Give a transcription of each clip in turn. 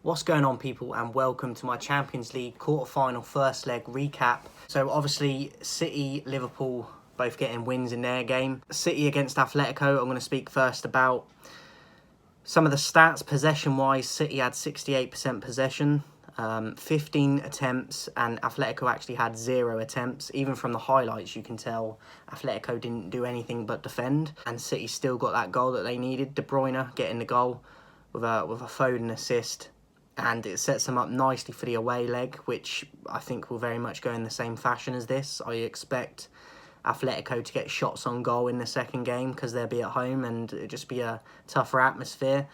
What's going on, people, and welcome to my Champions League quarter-final first leg recap. So obviously City, Liverpool both getting wins in their game. City against Atletico, I'm going to speak first about some of the stats. Possession-wise, City had 68% possession, 15 attempts, and Atletico actually had 0 attempts. Even from the highlights, you can tell Atletico didn't do anything but defend, and City still got that goal that they needed. De Bruyne getting the goal with a Foden assist. And it sets them up nicely for the away leg, which I think will very much go in the same fashion as this. I expect Atletico to get shots on goal in the second game because they'll be at home and it'll just be a tougher atmosphere.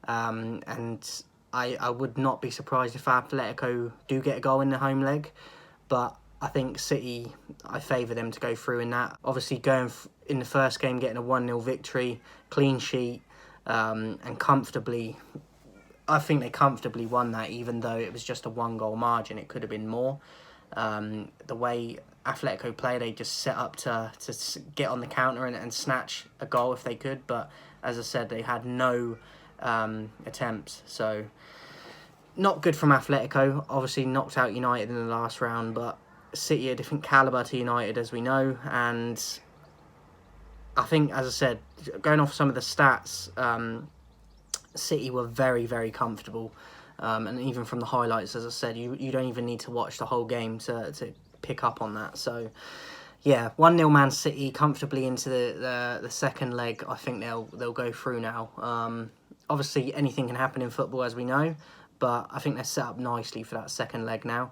And I would not be surprised if Atletico do get a goal in the home leg. But I think City, I favour them to go through in that. Obviously, going in the first game, getting a 1-0 victory, clean sheet, and comfortably... I think they comfortably won that, even though it was just a 1-goal margin. It could have been more. The way Atletico play, they just set up to get on the counter and snatch a goal if they could. But as I said, they had no attempts. So not good from Atletico. Obviously knocked out United in the last round, but City a different calibre to United, as we know. And I think, as I said, going off some of the stats... City were very, very comfortable, and even from the highlights, as I said, you don't even need to watch the whole game to pick up on that. So, yeah, 1-0 Man City comfortably into the second leg. I think they'll go through now. Obviously, anything can happen in football, as we know, but I think they're set up nicely for that second leg now.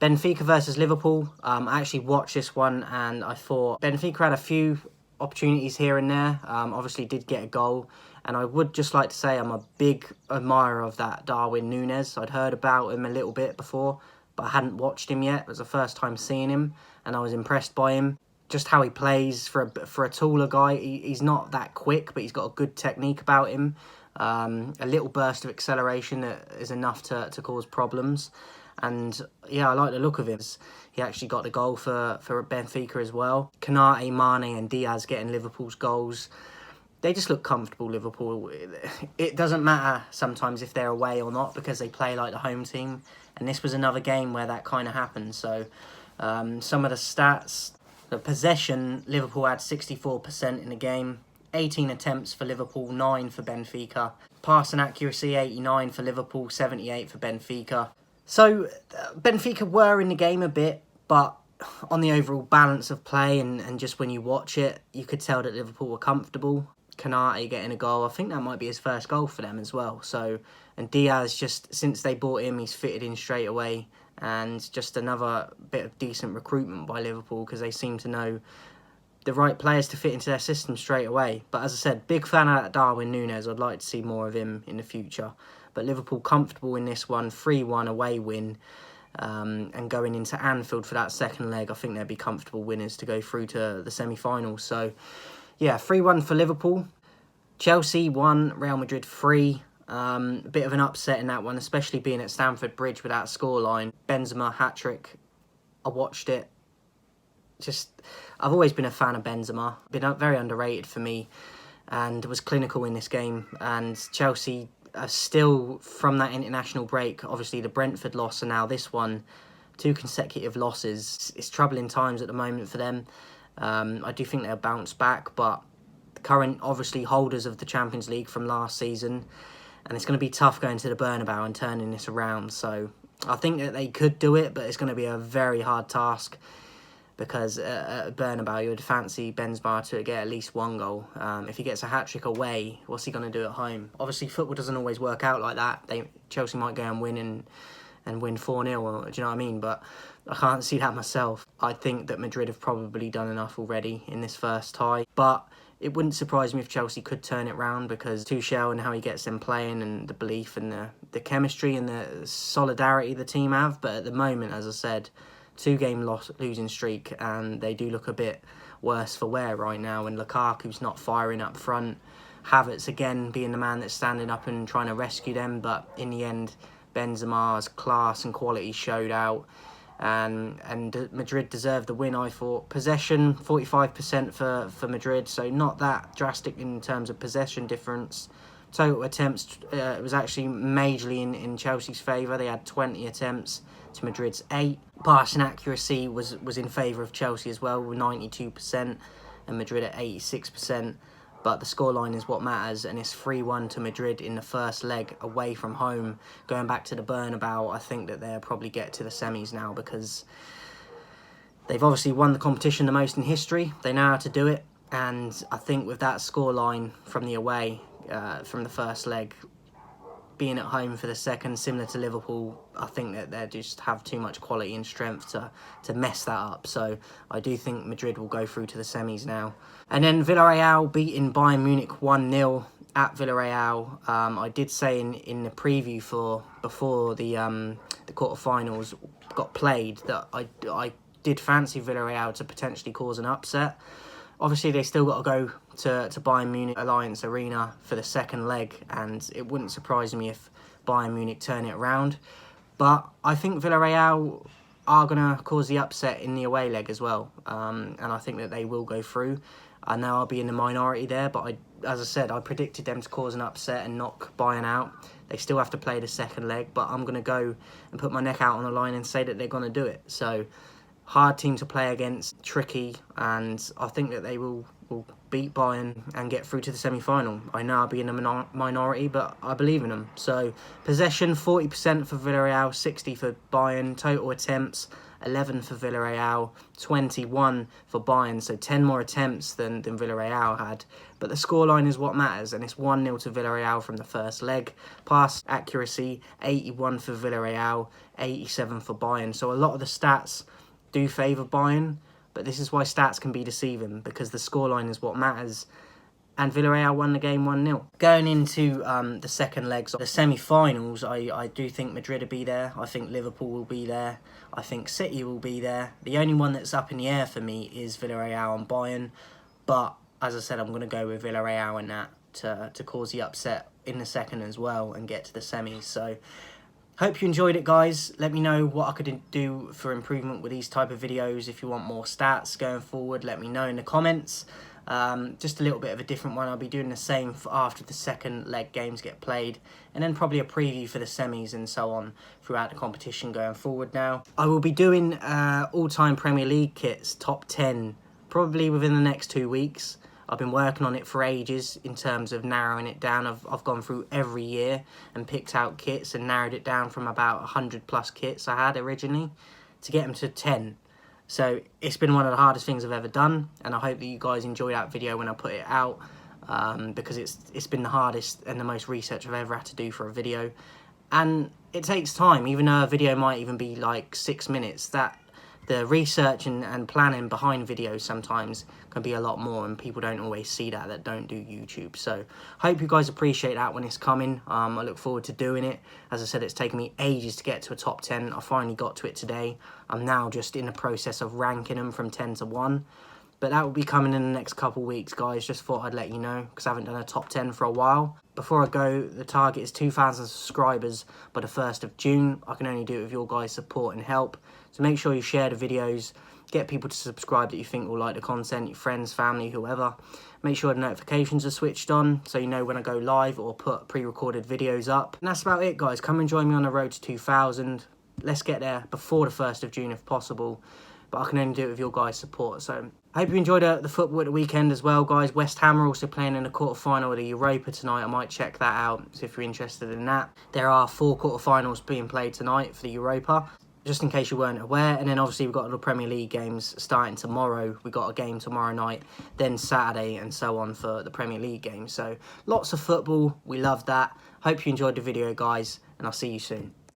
Benfica versus Liverpool. I actually watched this one, and I thought Benfica had a few opportunities here and there. Obviously did get a goal, and I would just like to say I'm a big admirer of that Darwin Núñez. I'd heard about him a little bit before, but I hadn't watched him yet. It was the first time seeing him, and I was impressed by him. Just how he plays for a taller guy. He's not that quick, but he's got a good technique about him. A little burst of acceleration that is enough to cause problems. And yeah, I like the look of him. He actually got the goal for Benfica as well. Konate, Mane and Diaz getting Liverpool's goals. They just look comfortable, Liverpool. It doesn't matter sometimes if they're away or not because they play like the home team. And this was another game where that kind of happened. So some of the stats. The possession, Liverpool had 64% in the game. 18 attempts for Liverpool, 9 for Benfica. Passing accuracy, 89 for Liverpool, 78 for Benfica. So, Benfica were in the game a bit, but on the overall balance of play and just when you watch it, you could tell that Liverpool were comfortable. Konate getting a goal, I think that might be his first goal for them as well. So, and Diaz, just since they bought him, he's fitted in straight away. And just another bit of decent recruitment by Liverpool because they seem to know the right players to fit into their system straight away. But as I said, big fan of that Darwin Núñez. I'd like to see more of him in the future. But Liverpool comfortable in this one, 3-1 away win. And going into Anfield for that second leg, I think they'd be comfortable winners to go through to the semi-finals. So, yeah, 3-1 for Liverpool. Chelsea 1, Real Madrid 3. A bit of an upset in that one, especially being at Stamford Bridge with that scoreline. Benzema hat-trick. I watched it. I've always been a fan of Benzema. Been very underrated for me and was clinical in this game. And Chelsea are still, from that international break, obviously the Brentford loss and now this one, 2 consecutive losses. It's troubling times at the moment for them. I do think they'll bounce back, but the current, obviously, holders of the Champions League from last season, and it's going to be tough going to the Bernabeu and turning this around. So I think that they could do it, but it's going to be a very hard task because at Bernabeu you would fancy Benzema to get at least 1 goal. If he gets a hat-trick away, what's he going to do at home? Obviously, football doesn't always work out like that. Chelsea might go and win and win 4-0, do you know what I mean? But I can't see that myself. I think that Madrid have probably done enough already in this first tie. But it wouldn't surprise me if Chelsea could turn it round because Tuchel and how he gets them playing and the belief and the chemistry and the solidarity the team have. But at the moment, as I said, 2-game losing streak and they do look a bit worse for wear right now. And Lukaku's not firing up front. Havertz again being the man that's standing up and trying to rescue them. But in the end, Benzema's class and quality showed out. And Madrid deserved the win, I thought. Possession, 45% for Madrid, so not that drastic in terms of possession difference. Total attempts, it was actually majorly in Chelsea's favour. They had 20 attempts to Madrid's 8. Passing accuracy was in favour of Chelsea as well, with 92%, and Madrid at 86%. But the scoreline is what matters, and it's 3-1 to Madrid in the first leg away from home. Going back to the Bernabeu, I think that they'll probably get to the semis now, because they've obviously won the competition the most in history. They know how to do it, and I think with that scoreline from the away, from the first leg, being at home for the second, similar to Liverpool, I think that they just have too much quality and strength to mess that up. So I do think Madrid will go through to the semis now. And then Villarreal beating Bayern Munich 1-0 at Villarreal. I did say in the preview before the quarterfinals got played that I did fancy Villarreal to potentially cause an upset. Obviously, they still got to go to Bayern Munich Alliance Arena for the second leg, and it wouldn't surprise me if Bayern Munich turn it around. But I think Villarreal are going to cause the upset in the away leg as well, and I think that they will go through. I know I'll be in the minority there, but as I said, I predicted them to cause an upset and knock Bayern out. They still have to play the second leg, but I'm going to go and put my neck out on the line and say that they're going to do it. So, hard team to play against, tricky, and I think that they will beat Bayern and get through to the semi-final. I know I'll be in the minority, but I believe in them. So, possession, 40% for Villarreal, 60% for Bayern. Total attempts, 11 for Villarreal, 21 for Bayern. So, 10 more attempts than Villarreal had. But the scoreline is what matters, and it's 1-0 to Villarreal from the first leg. Pass accuracy, 81 for Villarreal, 87 for Bayern. So, a lot of the stats do favour Bayern, but this is why stats can be deceiving, because the scoreline is what matters, and Villarreal won the game 1-0. Going into the second legs, the semi-finals, I do think Madrid will be there. I think Liverpool will be there. I think City will be there. The only one that's up in the air for me is Villarreal and Bayern, but as I said, I'm going to go with Villarreal in that to cause the upset in the second as well and get to the semis. So hope you enjoyed it, guys. Let me know what I could do for improvement with these type of videos. If you want more stats going forward, let me know in the comments. Just a little bit of a different one. I'll be doing the same after the second leg games get played, and then probably a preview for the semis and so on throughout the competition going forward now. I will be doing all-time Premier League kits, top 10, probably within the next 2 weeks. I've been working on it for ages in terms of narrowing it down. I've gone through every year and picked out kits and narrowed it down from about 100 plus kits I had originally to get them to 10. So it's been one of the hardest things I've ever done, and I hope that you guys enjoy that video when I put it out, because it's been the hardest and the most research I've ever had to do for a video. And it takes time, even though a video might even be like 6 minutes. The research and planning behind videos sometimes can be a lot more, and people don't always see that don't do YouTube. So hope you guys appreciate that when it's coming. I look forward to doing it. As I said, it's taken me ages to get to a top 10. I finally got to it today. I'm now just in the process of ranking them from 10 to 1. But that will be coming in the next couple of weeks, guys. Just thought I'd let you know, because I haven't done a top 10 for a while. Before I go, the target is 2,000 subscribers by the 1st of June. I can only do it with your guys' support and help. So make sure you share the videos, get people to subscribe that you think will like the content, your friends, family, whoever. Make sure the notifications are switched on so you know when I go live or put pre-recorded videos up. And that's about it, guys. Come and join me on the road to 2,000. Let's get there before the 1st of June if possible. But I can only do it with your guys' support. So I hope you enjoyed the football at the weekend as well, guys. West Ham are also playing in the quarterfinal of the Europa tonight. I might check that out, so if you're interested in that. There are 4 quarterfinals being played tonight for the Europa, just in case you weren't aware. And then obviously we've got the Premier League games starting tomorrow. We've got a game tomorrow night, then Saturday and so on for the Premier League games. So lots of football. We love that. Hope you enjoyed the video, guys, and I'll see you soon.